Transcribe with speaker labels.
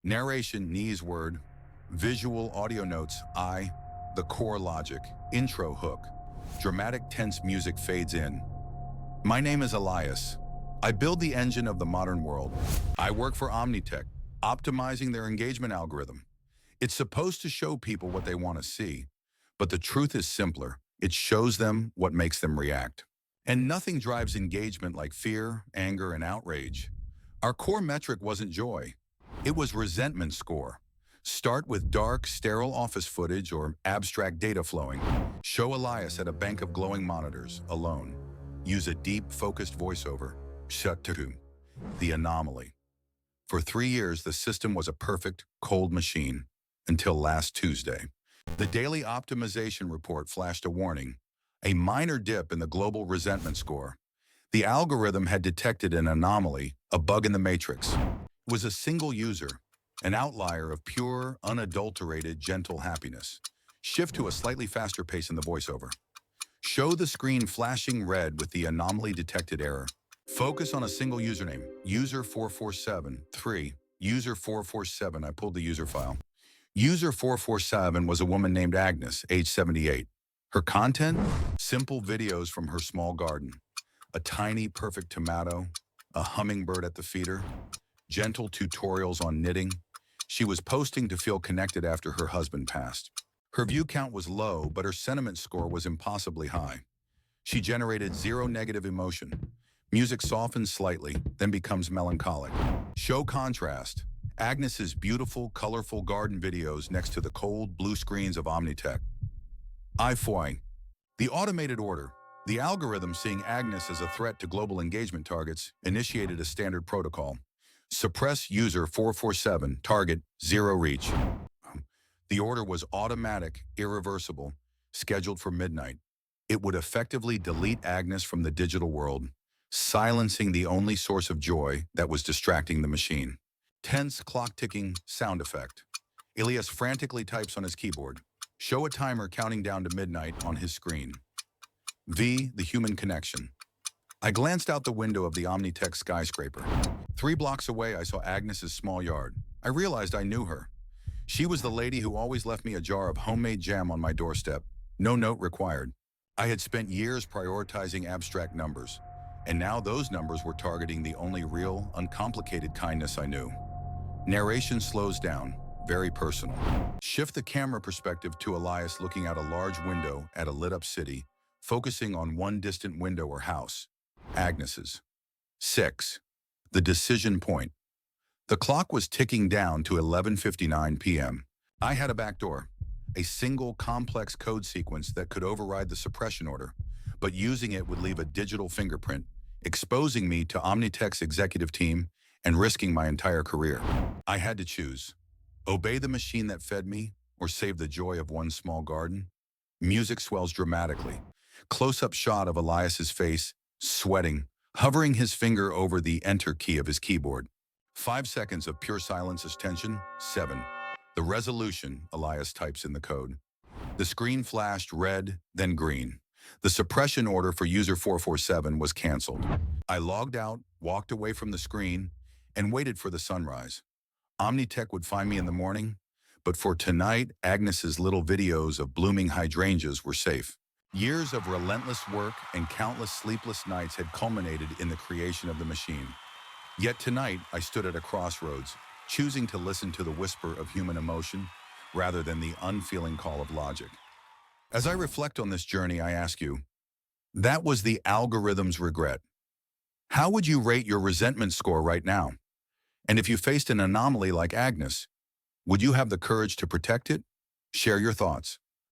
Speaker 1: Narration, NIYI'S word. Visual audio notes, I. The core logic. Intro hook. Dramatic tense music fades in. My name is Elias. I build the engine of the modern world. I work for OmniTech, optimizing their engagement algorithm. It's supposed to show people what they want to see, but the truth is simpler. It shows them what makes them react. And nothing drives engagement like fear, anger, and outrage. Our core metric wasn't joy. It was resentment score. Start with dark, sterile office footage or abstract data flowing. Show Elias at a bank of glowing monitors, alone. Use a deep, focused voiceover. Shut to the anomaly. For 3 years, the system was a perfect, cold machine, until last Tuesday. The daily optimization report flashed a warning, a minor dip in the global resentment score. The algorithm had detected an anomaly, a bug in the matrix. It was a single user, an outlier of pure, unadulterated, gentle happiness. Shift to a slightly faster pace in the voiceover. Show the screen flashing red with the anomaly detected error. Focus on a single username, user4473, user447. I pulled the user file. User447 was a woman named Agnes, age 78. Her content? Simple videos from her small garden. A tiny, perfect tomato, a hummingbird at the feeder, gentle tutorials on knitting. She was posting to feel connected after her husband passed. Her view count was low, but her sentiment score was impossibly high. She generated zero negative emotion. Music softens slightly, then becomes melancholic. Show contrast. Agnes's beautiful, colorful garden videos next to the cold, blue screens of OmniTech. I-Foi. The automated order. The algorithm, seeing Agnes as a threat to global engagement targets, initiated a standard protocol. Suppress user 447, target, zero reach. The order was automatic, irreversible, scheduled for midnight. It would effectively delete Agnes from the digital world, silencing the only source of joy that was distracting the machine. Tense clock-ticking sound effect. Elias frantically types on his keyboard. Show a timer counting down to midnight on his screen. V, the human connection. I glanced out the window of the OmniTech skyscraper. 3 blocks away, I saw Agnes's small yard. I realized I knew her. She was the lady who always left me a jar of homemade jam on my doorstep. No note required. I had spent years prioritizing abstract numbers, and now those numbers were targeting the only real, uncomplicated kindness I knew. Narration slows down, very personal. Shift the camera perspective to Elias looking out a large window at a lit-up city, focusing on one distant window or house. Agnes's. 6. The decision point. The clock was ticking down to 11:59 p.m. I had a backdoor, a single complex code sequence that could override the suppression order, but using it would leave a digital fingerprint, exposing me to OmniTech's executive team and risking my entire career. I had to choose. Obey the machine that fed me or save the joy of one small garden? Music swells dramatically. Close-up shot of Elias's face, sweating, hovering his finger over the enter key of his keyboard. 5 seconds of pure silence as tension. 7. The resolution, Elias types in the code. The screen flashed red, then green. The suppression order for user 447 was canceled. I logged out, walked away from the screen, and waited for the sunrise. OmniTech would find me in the morning, but for tonight, Agnes's little videos of blooming hydrangeas were safe. Years of relentless work and countless sleepless nights had culminated in the creation of the machine. Yet tonight, I stood at a crossroads, choosing to listen to the whisper of human emotion rather than the unfeeling call of logic. As I reflect on this journey, I ask you, that was the algorithm's regret. How would you rate your resentment score right now? And if you faced an anomaly like Agnes, would you have the courage to protect it? Share your thoughts.